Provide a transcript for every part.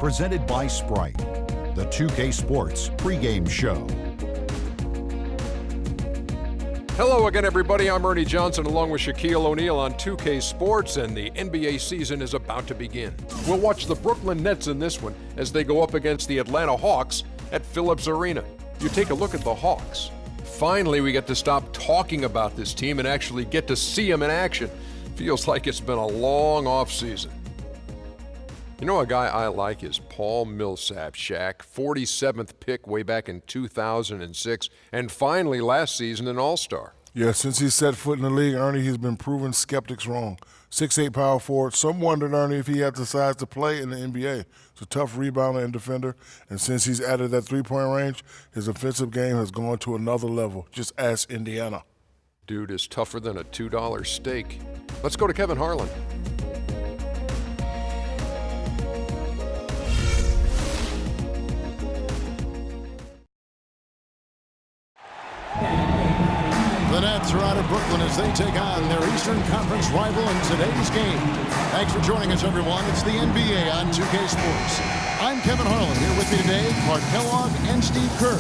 presented by Sprite, the 2K Sports pregame show. Hello again, everybody. I'm Ernie Johnson along with Shaquille O'Neal on 2K Sports, and the NBA season is about to begin. We'll watch the Brooklyn Nets in this one as they go up against the Atlanta Hawks at Phillips Arena. You take a look at the Hawks. Finally, we get to stop talking about this team and actually get to see them in action. Feels like it's been a long offseason. You know, a guy I like is Paul Millsap, Shaq, 47th pick way back in 2006, and finally last season an All-Star. Yeah, since he's set foot in the league, Ernie, he's been proving skeptics wrong. 6'8" power forward. Some wondered, Ernie, if he had the size to play in the NBA. He's a tough rebounder and defender, and since he's added that three-point range, his offensive game has gone to another level. Just ask Indiana. Dude is tougher than a $2 steak. Let's go to Kevin Harlan. The Nets are out of Brooklyn as they take on their Eastern Conference rival in today's game. Thanks for joining us, everyone. It's the NBA on 2K Sports. I'm Kevin Harlan. Here with me today, Clark Kellogg and Steve Kerr.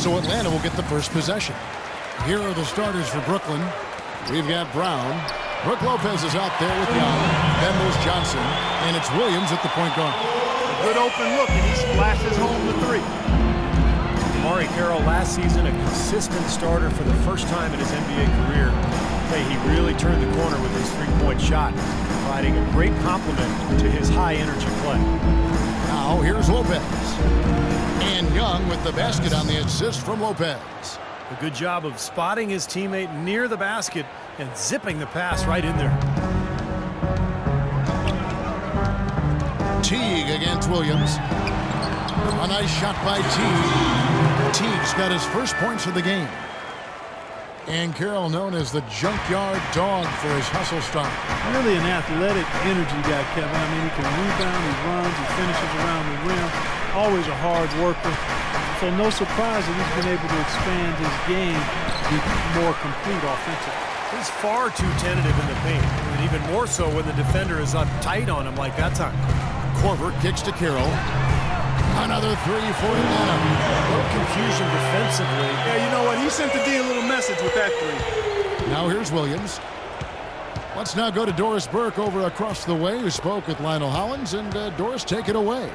So Atlanta will get the first possession. Here are the starters for Brooklyn. We've got Brown. Brook Lopez is out there with Young. Then there's Johnson. And it's Williams at the point guard. A good open look, and he splashes home the three. Amari Carroll last season a consistent starter for the first time in his NBA career. Hey, he really turned the corner with his three-point shot, providing a great complement to his high-energy play. Now here's Lopez. And Young with the basket on the assist from Lopez. A good job of spotting his teammate near the basket and zipping the pass right in there. Teague against Williams. A nice shot by Teague. Teague's got his first points of the game. And Carroll known as the junkyard dog for his hustle style. Really an athletic energy guy, Kevin. I mean, he can rebound, he runs, he finishes around the rim. Always a hard worker. So no surprise that he's been able to expand his game to be more complete offensively. He's far too tentative in the paint, and even more so when the defender is uptight on him like that time. Korver kicks to Carroll. Another three for Atlanta. A little confusion defensively. Yeah, you know what? He sent the D a little message with that three. Now here's Williams. Let's now go to Doris Burke over across the way, who spoke with Lionel Hollins, and Doris, take it away.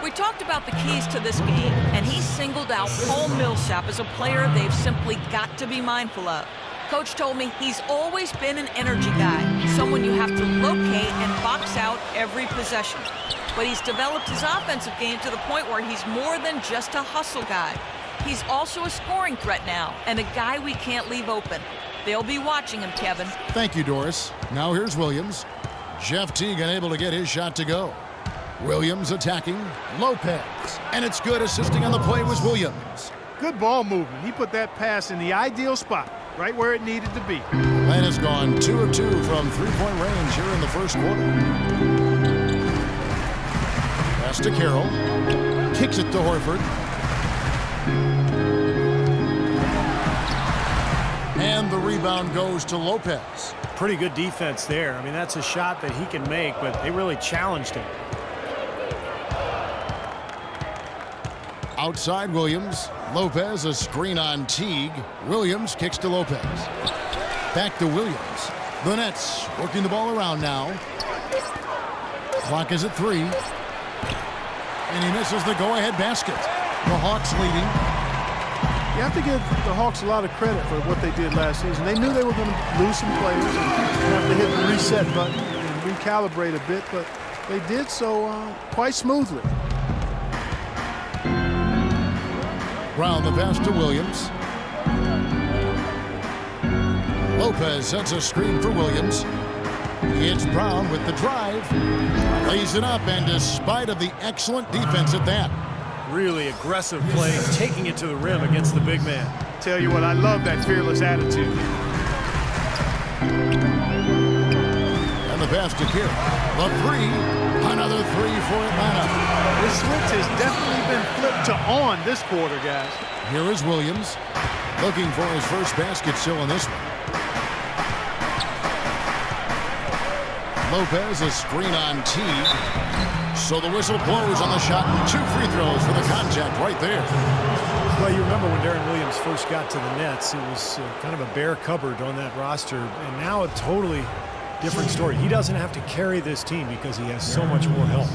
We talked about the keys to this game, and he singled out Paul Millsap as a player they've simply got to be mindful of. Coach told me he's always been an energy guy, someone you have to locate and box out every possession. But he's developed his offensive game to the point where he's more than just a hustle guy. He's also a scoring threat now, and a guy we can't leave open. They'll be watching him, Kevin. Thank you, Doris. Now here's Williams. Jeff Teague unable to get his shot to go. Williams attacking. Lopez. And it's good. Assisting on the play was Williams. Good ball movement. He put that pass in the ideal spot, right where it needed to be. Atlanta's gone 2 of 2 from three-point range here in the first quarter. Pass to Carroll. Kicks it to Horford. And the rebound goes to Lopez. Pretty good defense there. I mean, that's a shot that he can make, but they really challenged him. Outside Williams. Lopez, a screen on Teague. Williams kicks to Lopez. Back to Williams. The Nets working the ball around now. Clock is at 3. And he misses the go-ahead basket. The Hawks leading. You have to give the Hawks a lot of credit for what they did last season. They knew they were going to lose some players and have to hit the reset button and recalibrate a bit, but they did so quite smoothly. Brown the pass to Williams. Lopez sets a screen for Williams. It's Brown with the drive. Lays it up, and despite of the excellent defense at that. Really aggressive play, taking it to the rim against the big man. Tell you what, I love that fearless attitude. And the pass to Kidd. The three. Another three for Atlanta. The switch has definitely been flipped to on this quarter, guys. Here is Williams. Looking for his first basket still in this one. Lopez, a screen on Teague. So the whistle blows on the shot, and 2 free throws for the contact right there. Well, you remember when Darren Williams first got to the Nets, it was kind of a bare cupboard on that roster, and now a totally different story. He doesn't have to carry this team because he has so much more help.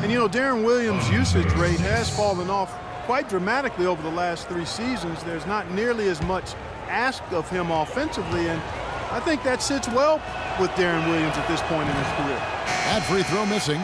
And you know, Darren Williams' usage rate has fallen off quite dramatically over the last 3 seasons. There's not nearly as much asked of him offensively, and I think that sits well with Darren Williams at this point in his career. That free throw missing.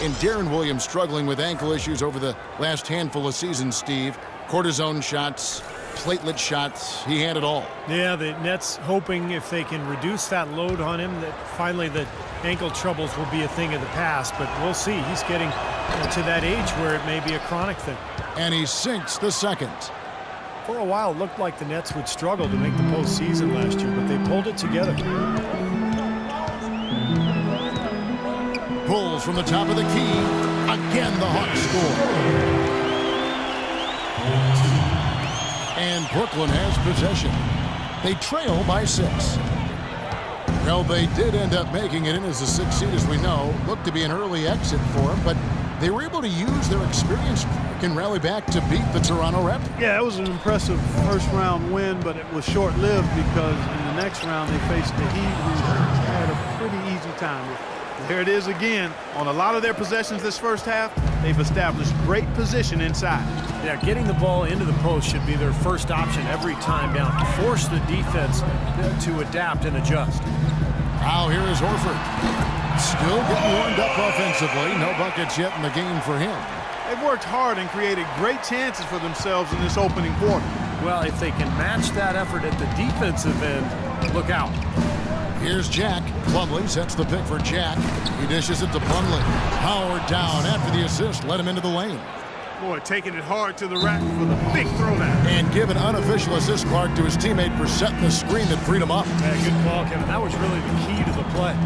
And Darren Williams struggling with ankle issues over the last handful of seasons, Steve. Cortisone shots, platelet shots, he had it all. Yeah, the Nets hoping if they can reduce that load on him that finally the ankle troubles will be a thing of the past, but we'll see. He's getting to that age where it may be a chronic thing. And he sinks the second. For a while, it looked like the Nets would struggle to make the postseason last year, but they pulled it together. Pulls from the top of the key. Again, the Hawks score. And Brooklyn has possession. They trail by 6. Well, they did end up making it in as a 6th seed, as we know. Looked to be an early exit for them, but they were able to use their experience and rally back to beat the Toronto Raptors. Yeah, it was an impressive first-round win, but it was short-lived because in the next round they faced the Heat, who had a pretty easy time with it. There it is again. On a lot of their possessions this first half, they've established great position inside. Yeah, getting the ball into the post should be their first option every time down. Force the defense to adapt and adjust. Now here is Horford. Still getting warmed up offensively. No buckets yet in the game for him. They've worked hard and created great chances for themselves in this opening quarter. Well, if they can match that effort at the defensive end, look out. Here's Jack. Plumlee sets the pick for Jack. He dishes it to Plumlee. Howard down after the assist. Let him into the lane. Boy, taking it hard to the rack for the big throwdown. And give an unofficial assist, Clark, to his teammate for setting the screen that freed him up. Yeah, good call, Kevin. That was really the key to the play.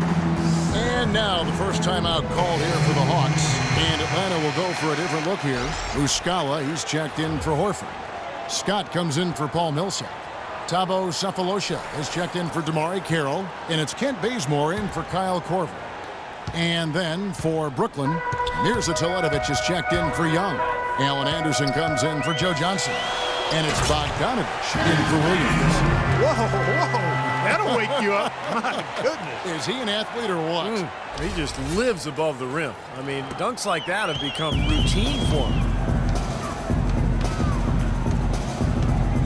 And now the first timeout called here for the Hawks. And Atlanta will go for a different look here. Muscala, he's checked in for Horford. Scott comes in for Paul Millsap. Thabo Sefolosha has checked in for DeMarre Carroll. And it's Kent Bazemore in for Kyle Korver. And then for Brooklyn, Mirza Teletovic is checked in for Young. Alan Anderson comes in for Joe Johnson. And it's Bogdanovich in for Williams. Whoa. That'll wake you up. My goodness. Is he an athlete or what? He just lives above the rim. I mean, dunks like that have become routine for him.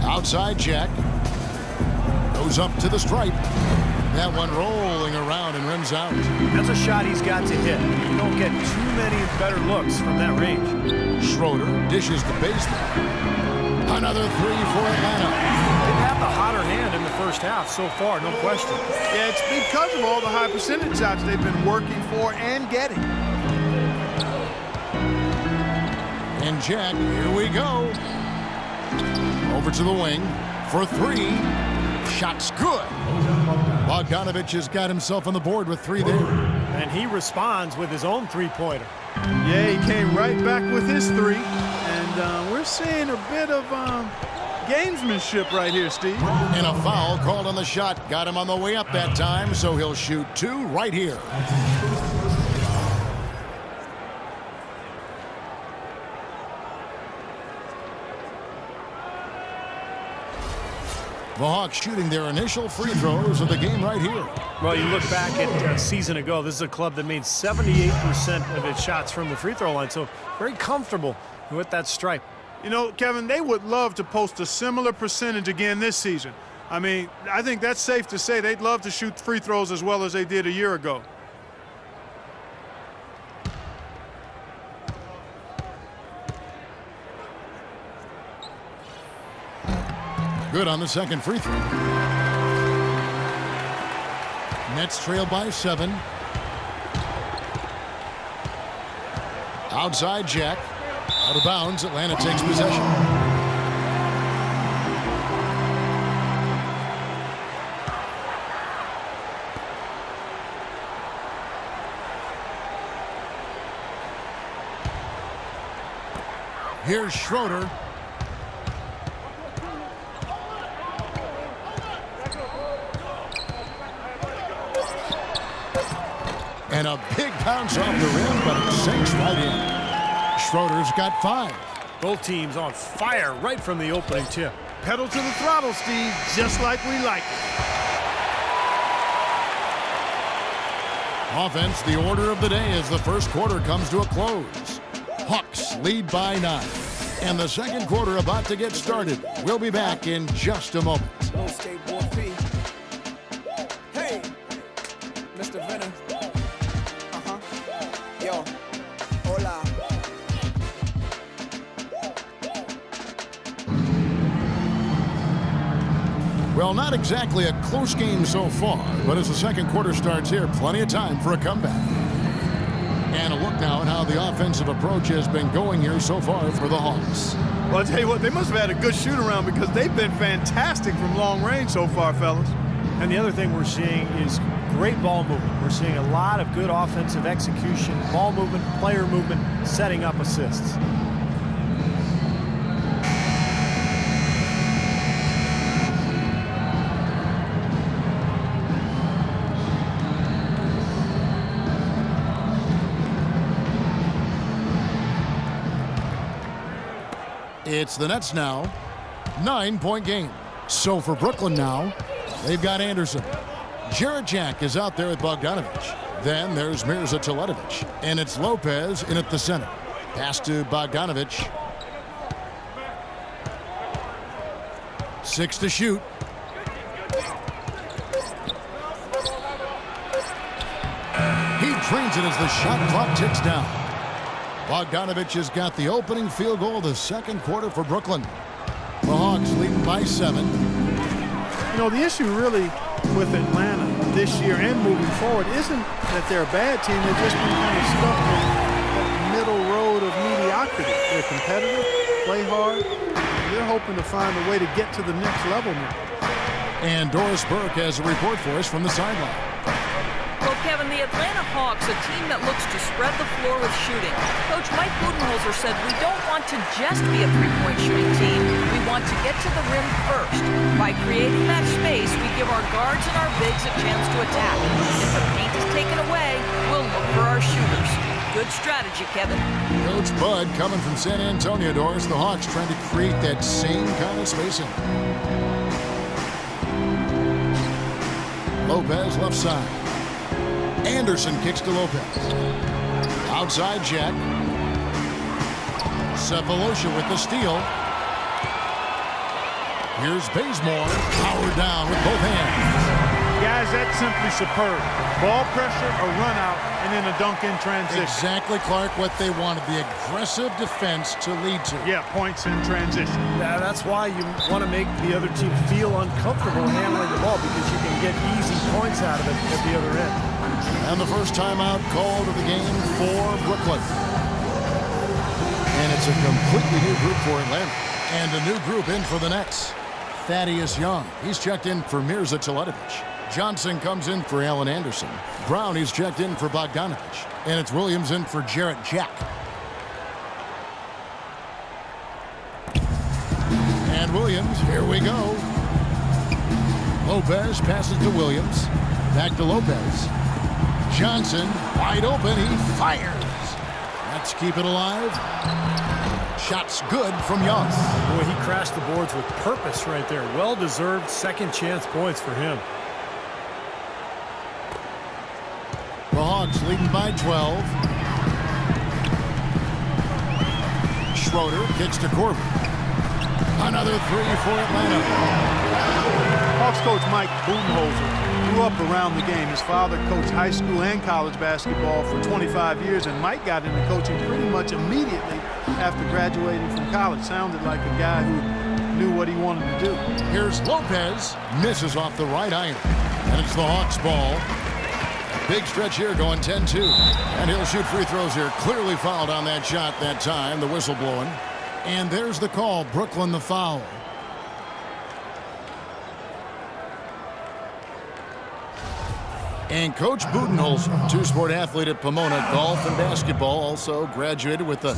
Outside Jack. Goes up to the stripe. That one rolling around and rims out. That's a shot he's got to hit. You don't get too many better looks from that range. Schroeder dishes the basement. Another 3 for Atlanta. They've had the hotter hand in the first half so far, no question. Yeah, it's because of all the high percentage shots they've been working for and getting. And Jack, here we go. Over to the wing for 3. Shot's good. Bogdanovich has got himself on the board with 3 there. And he responds with his own three-pointer. Yeah, he came right back with his 3. And we're seeing a bit of gamesmanship right here, Steve. And a foul called on the shot. Got him on the way up that time, so he'll shoot 2 right here. The Hawks shooting their initial free throws of the game right here. Well, you look back at a season ago, this is a club that made 78% of its shots from the free throw line, so very comfortable with that stripe. You know, Kevin, they would love to post a similar percentage again this season. I mean, I think that's safe to say they'd love to shoot free throws as well as they did a year ago. Good on the second free throw. Nets trail by 7. Outside Jack. Out of bounds. Atlanta takes possession. Here's Schroeder. And a big bounce off the rim, but it sinks right in. Schroeder's got 5. Both teams on fire right from the opening tip. Pedal to the throttle, Steve, just like we like it. Offense, the order of the day as the first quarter comes to a close. Hawks lead by 9. And the second quarter about to get started. We'll be back in just a moment. Hey, Mr. Venner. Yo, hola. Well, not exactly a close game so far, but as the second quarter starts here, plenty of time for a comeback. And a look now at how the offensive approach has been going here so far for the Hawks. Well, I'll tell you what, they must have had a good shoot-around because they've been fantastic from long range so far, fellas. And the other thing we're seeing is great ball movement. We're seeing a lot of good offensive execution, ball movement, player movement, setting up assists. It's the Nets now. 9-point game. So for Brooklyn now, they've got Anderson. Jarrett Jack is out there with Bogdanovic. Then there's Mirza Teletovic. And it's Lopez in at the center. Pass to Bogdanovic. 6 to shoot. He drains it as the shot clock ticks down. Bogdanovic has got the opening field goal of the second quarter for Brooklyn. The Hawks leading by 7. You know, the issue really with Atlanta this year and moving forward isn't that they're a bad team. They've just been kind of stuck in that middle road of mediocrity. They're competitive, play hard. They're hoping to find a way to get to the next level now. And Doris Burke has a report for us from the sideline. Well, Kevin, the Atlanta Hawks, a team that looks to spread the floor with shooting. Coach Mike Budenholzer said, we don't want to just be a three-point shooting team. We want to get to the rim first. By creating that space, we give our guards and our bigs a chance to attack. If the paint is taken away, we'll look for our shooters. Good strategy, Kevin. Coach Bud coming from San Antonio, Doris. The Hawks trying to create that same kind of spacing. Lopez left side. Anderson kicks to Lopez. Outside Jack. Sefolosha with the steal. Here's Bazemore. Powered down with both hands. Guys, that's simply superb. Ball pressure, a run out, and then a dunk in transition. Exactly, Clark, what they wanted. The aggressive defense to lead to. Yeah, points in transition. Yeah, that's why you want to make the other team feel uncomfortable handling the ball because you can get easy points out of it at the other end. And the first timeout called of the game for Brooklyn. And it's a completely new group for Atlanta. And a new group in for the Nets. Thaddeus Young. He's checked in for Mirza Teletovic. Johnson comes in for Allen Anderson. Brown, he's checked in for Bogdanovic. And it's Williams in for Jarrett Jack. And Williams, here we go. Lopez passes to Williams. Back to Lopez. Johnson, wide open, he fires. Let's keep it alive. Shot's good from Young. Boy, he crashed the boards with purpose right there. Well-deserved second chance points for him. The Hawks leading by 12. Schroeder kicks to Corbin. Another 3 for Atlanta. Hawks coach Mike Budenholzer grew up around the game. His father coached high school and college basketball for 25 years, and Mike got into coaching pretty much immediately after graduating from college. Sounded like a guy who knew what he wanted to do. Here's Lopez. Misses off the right iron. And it's the Hawks ball. Big stretch here going 10-2. And he'll shoot free throws here. Clearly fouled on that shot that time. The whistle blowing. And there's the call. Brooklyn the foul. And Coach Budenholzer, two-sport athlete at Pomona, golf and basketball, also graduated with the